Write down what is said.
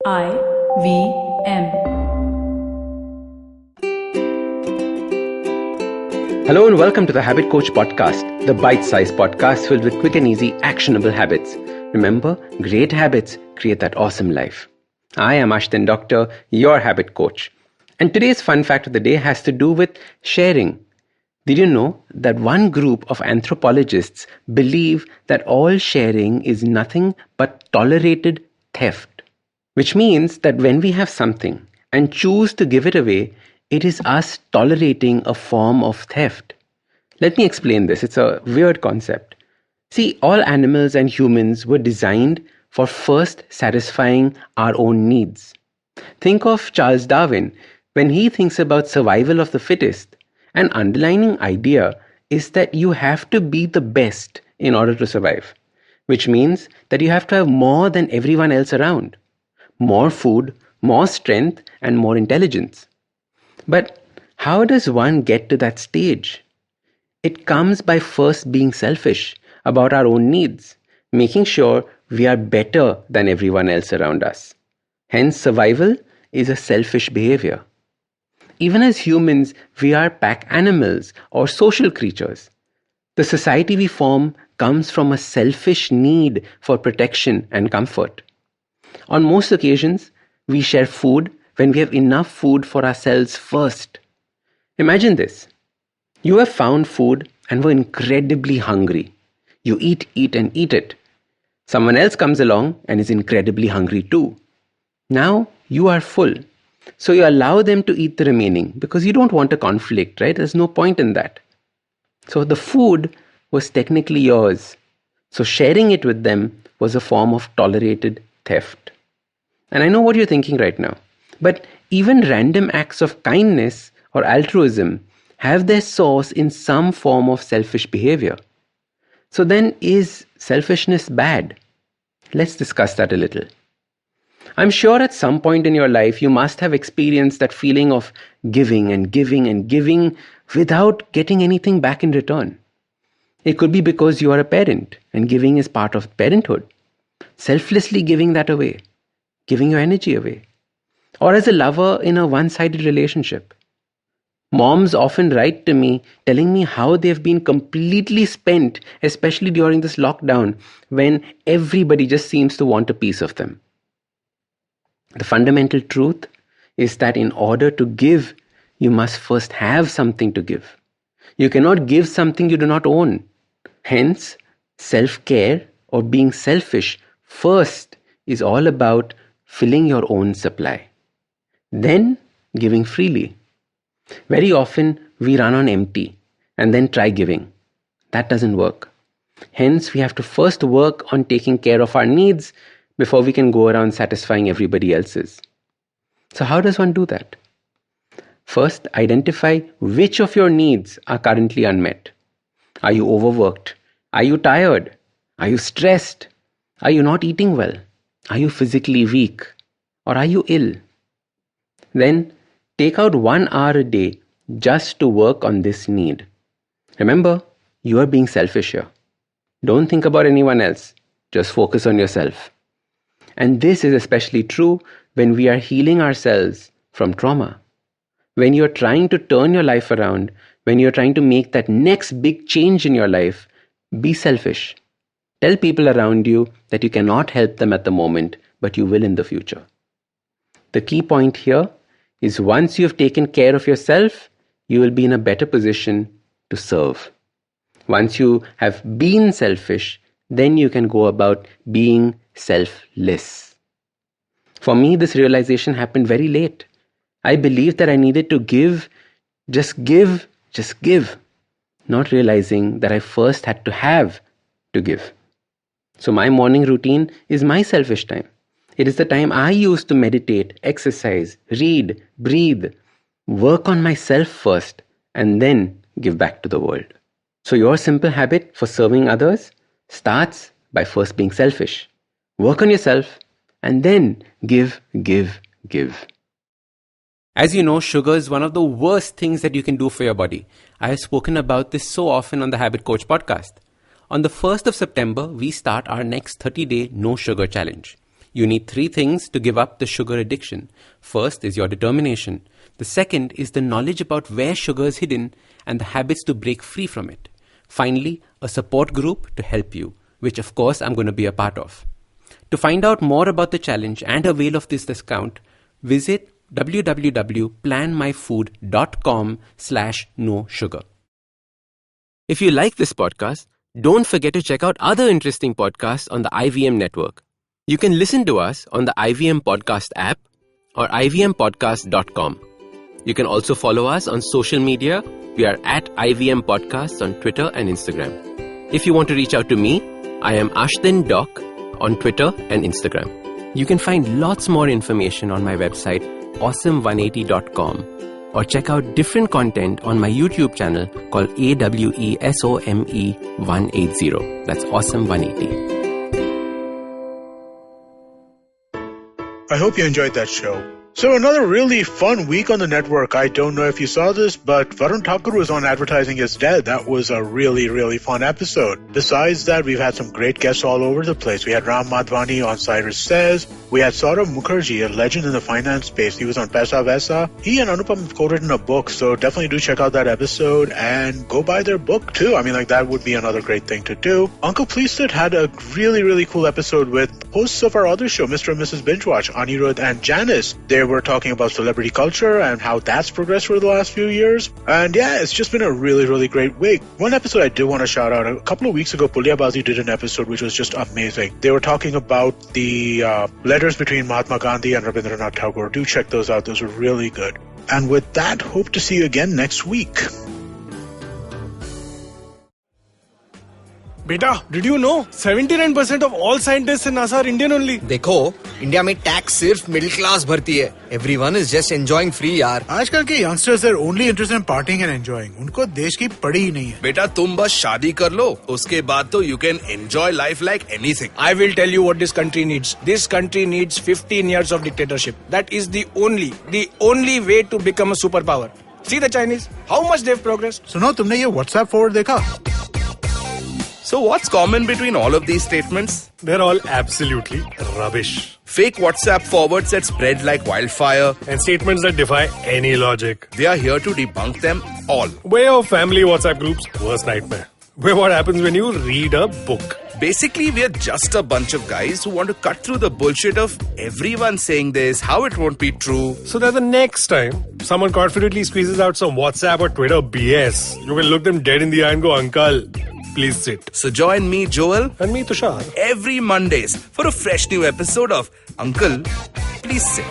IVM. Hello and welcome to the Habit Coach Podcast, the bite-sized podcast filled with quick and easy, actionable habits. Remember, great habits create that awesome life. I am Ashdin Doctor, your habit coach. And today's fun fact of the day has to do with sharing. Did you know that one group of anthropologists believe that all sharing is nothing but tolerated theft? Which means that when we have something and choose to give it away, it is us tolerating a form of theft. Let me explain this. It's a weird concept. See, all animals and humans were designed for first satisfying our own needs. Think of Charles Darwin. When he thinks about survival of the fittest, an underlying idea is that you have to be the best in order to survive, which means that you have to have more than everyone else around. More food, more strength, and more intelligence. But how does one get to that stage? It comes by first being selfish about our own needs, making sure we are better than everyone else around us. Hence, survival is a selfish behavior. Even as humans, we are pack animals or social creatures. The society we form comes from a selfish need for protection and comfort. On most occasions, we share food when we have enough food for ourselves first. Imagine this. You have found food and were incredibly hungry. You eat and eat it. Someone else comes along and is incredibly hungry too. Now you are full. So you allow them to eat the remaining because you don't want a conflict, right? There's no point in that. So the food was technically yours. So sharing it with them was a form of tolerated theft. And I know what you're thinking right now. But even random acts of kindness or altruism have their source in some form of selfish behavior. So then, is selfishness bad? Let's discuss that a little. I'm sure at some point in your life you must have experienced that feeling of giving and giving and giving without getting anything back in return. It could be because you are a parent and giving is part of parenthood. Selflessly giving that away, giving your energy away. Or as a lover in a one-sided relationship. Moms often write to me telling me how they've been completely spent, especially during this lockdown when everybody just seems to want a piece of them. The fundamental truth is that in order to give, you must first have something to give. You cannot give something you do not own. Hence, self-care or being selfish first is all about filling your own supply. Then giving freely. Very often we run on empty and then try giving. That doesn't work. Hence we have to first work on taking care of our needs before we can go around satisfying everybody else's. So how does one do that? First, identify which of your needs are currently unmet. Are you overworked? Are you tired? Are you stressed? Are you not eating well? Are you physically weak? Or are you ill? Then take out 1 hour a day just to work on this need. Remember, you are being selfish here. Don't think about anyone else. Just focus on yourself. And this is especially true when we are healing ourselves from trauma. When you're trying to turn your life around, when you're trying to make that next big change in your life, be selfish. Tell people around you that you cannot help them at the moment, but you will in the future. The key point here is once you have taken care of yourself, you will be in a better position to serve. Once you have been selfish, then you can go about being selfless. For me, this realization happened very late. I believed that I needed to give, not realizing that I first had to have to give. So my morning routine is my selfish time. It is the time I use to meditate, exercise, read, breathe, work on myself first, and then give back to the world. So your simple habit for serving others starts by first being selfish. Work on yourself and then give. As you know, sugar is one of the worst things that you can do for your body. I have spoken about this so often on the Habit Coach podcast. On the 1st of September, we start our next 30-day no sugar challenge. You need 3 things to give up the sugar addiction. First is your determination. The second is the knowledge about where sugar is hidden and the habits to break free from it. Finally, a support group to help you, which of course I'm going to be a part of. To find out more about the challenge and avail of this discount, visit www.planmyfood.com/no sugar. If you like this podcast, don't forget to check out other interesting podcasts on the IVM network. You can listen to us on the IVM Podcast app or ivmpodcast.com. You can also follow us on social media. We are at IVM Podcasts on Twitter and Instagram. If you want to reach out to me, I am Ashdin Doc on Twitter and Instagram. You can find lots more information on my website, awesome180.com, or check out different content on my YouTube channel called AWESOME180. That's Awesome180. I hope you enjoyed that show. So another really fun week on the network. I don't know if you saw this, but Varun Thakur was on Advertising is Dead. That was a really, really fun episode. Besides that, we've had some great guests all over the place. We had Ram Madhvani on Cyrus Says. We had Saurabh Mukherjee, a legend in the finance space. He was on Paisa Vaisa. He and Anupam have co-written a book, so definitely do check out that episode and go buy their book too. I mean, that would be another great thing to do. Uncle Please Sit had a really, really cool episode with hosts of our other show, Mr. and Mrs. Binge Watch, Anirudh and Janice. They were talking about celebrity culture and how that's progressed for the last few years. And yeah, it's just been a really, really great week. One episode I did want to shout out. A couple of weeks ago, Pulyabazi did an episode which was just amazing. They were talking about the letters between Mahatma Gandhi and Rabindranath Tagore. Do check those out. Those were really good. And with that, hope to see you again next week. Beta, did you know 79% of all scientists in NASA are Indian only? देखो, India में tax सिर्फ middle class भरती है. Everyone is just enjoying free यार. आजकल के youngsters are only interested in partying and enjoying. उनको देश की पड़ी ही नहीं है. बेटा तुम बस शादी कर लो, उसके बाद तो you can enjoy life like anything. I will tell you what this country needs. This country needs 15 years of dictatorship. That is the only way to become a superpower. See the Chinese, how much they've progressed. सुनो, तुमने ये WhatsApp forward देखा? So what's common between all of these statements? They're all absolutely rubbish. Fake WhatsApp forwards that spread like wildfire. And statements that defy any logic. They are here to debunk them all. Way of family WhatsApp groups, worst nightmare. Where what happens when you read a book. Basically, we're just a bunch of guys who want to cut through the bullshit of everyone saying this, how it won't be true. So that the next time someone confidently squeezes out some WhatsApp or Twitter BS, you can look them dead in the eye and go, Uncle, please sit. So join me, Joel. And me, Tushar. Every Mondays for a fresh new episode of Uncle, Please Sit.